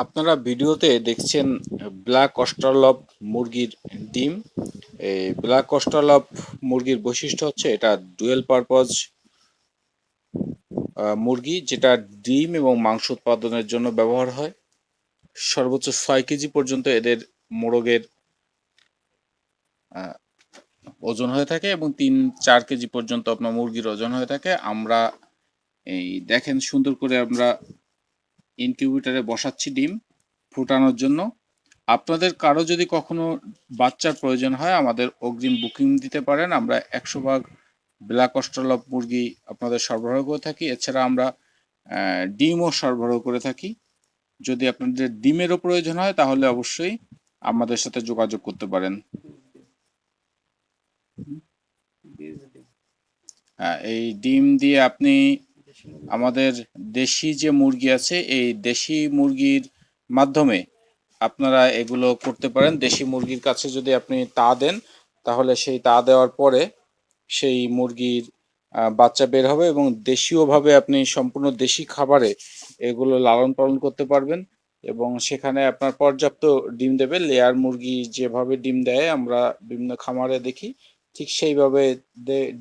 আপনারা ভিডিওতে দেখছেন ব্ল্যাক অস্ট্রালব মুরগির ডিম। এই ব্ল্যাক অস্ট্রালব মুরগির বৈশিষ্ট্য হচ্ছে এটা ডুয়েল পারপজ মুরগি, যেটা ডিম এবং মাংস উৎপাদনের জন্য ব্যবহার হয়। সর্বোচ্চ 6 কেজি পর্যন্ত এদের মোরগের ওজন হয়ে থাকে এবং 3-4 কেজি পর্যন্ত আপনার মুরগির ওজন হয়ে থাকে। আমরা এই দেখেন সুন্দর করে আমরা ইনকিউবেটরে বসাচ্ছি ডিম ফুটানোর জন্য। আপনাদের কারো যদি কখনো বাচ্চার প্রয়োজন হয় আমাদের অগ্রিম বুকিং দিতে পারেন। আমরা 100 ভাগ ব্ল্যাক অস্ট্রালব মুরগি আপনাদের সরবরাহ করে থাকি। এছাড়া আমরা ডিমও সরবরাহ করে থাকি। যদি আপনাদের ডিমেরও প্রয়োজন হয় তাহলে অবশ্যই আমাদের সাথে যোগাযোগ করতে পারেন। এই ডিম দিয়ে আপনি আমাদের দেশি যে মুরগি আছে এই দেশি মুরগির মাধ্যমে আপনারা এগুলো করতে পারেন। দেশি মুরগির কাছে যদি আপনি তা দেন তাহলে সেই তা দেওয়ার পরে সেই মুরগির বাচ্চা বের হবে এবং দেশীয়ভাবে আপনি সম্পূর্ণ দেশি খাবারে এগুলো লালন পালন করতে পারবেন এবং সেখানে আপনার পর্যাপ্ত ডিম দেবে। লেয়ার মুরগি যেভাবে ডিম দেয় আমরা বিভিন্ন খামারে দেখি, ঠিক সেইভাবে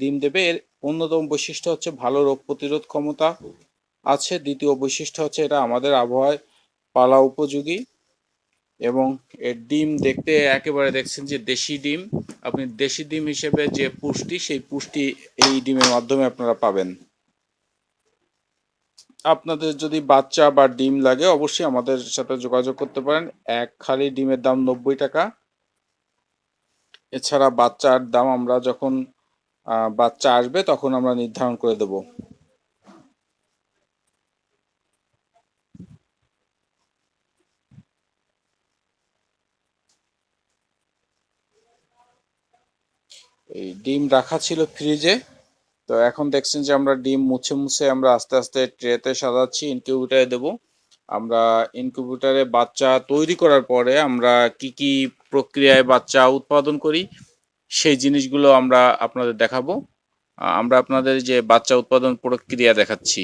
ডিম দেবে। এর অন্যতম বৈশিষ্ট্য হচ্ছে ভালো রোগ প্রতিরোধ ক্ষমতা আছে। দ্বিতীয় বৈশিষ্ট্য হচ্ছে এটা আমাদের আবহাওয়ায় পালা উপযোগী এবং এর ডিম দেখতে একেবারে দেখছেন যে দেশি ডিম। আপনি দেশি ডিম হিসেবে যে পুষ্টি সেই পুষ্টি এই ডিমের মাধ্যমে আপনারা পাবেন। আপনাদের যদি বাচ্চা বা ডিম লাগে অবশ্যই আমাদের সাথে যোগাযোগ করতে পারেন। এক খালি ডিমের দাম 90 টাকা। এছাড়া বাচ্চার দাম আমরা যখন বাচ্চা আসবে তখন আমরা নির্ধারণ করে দেব। এই ডিম রাখা ছিল ফ্রিজে, তো এখন দেখছেন যে আমরা ডিম মুছে মুছে আমরা আস্তে আস্তে ট্রেতে সাজাচ্ছি, ইনকিউবেটরে দেব। আমরা ইনকিউবেটরে বাচ্চা তৈরি করার পরে আমরা কি কি প্রক্রিয়ায় বাচ্চা উৎপাদন করি সেই জিনিসগুলো আমরা আপনাদের দেখাবো। আমরা আপনাদের যে বাচ্চা উৎপাদন প্রক্রিয়া দেখাচ্ছি।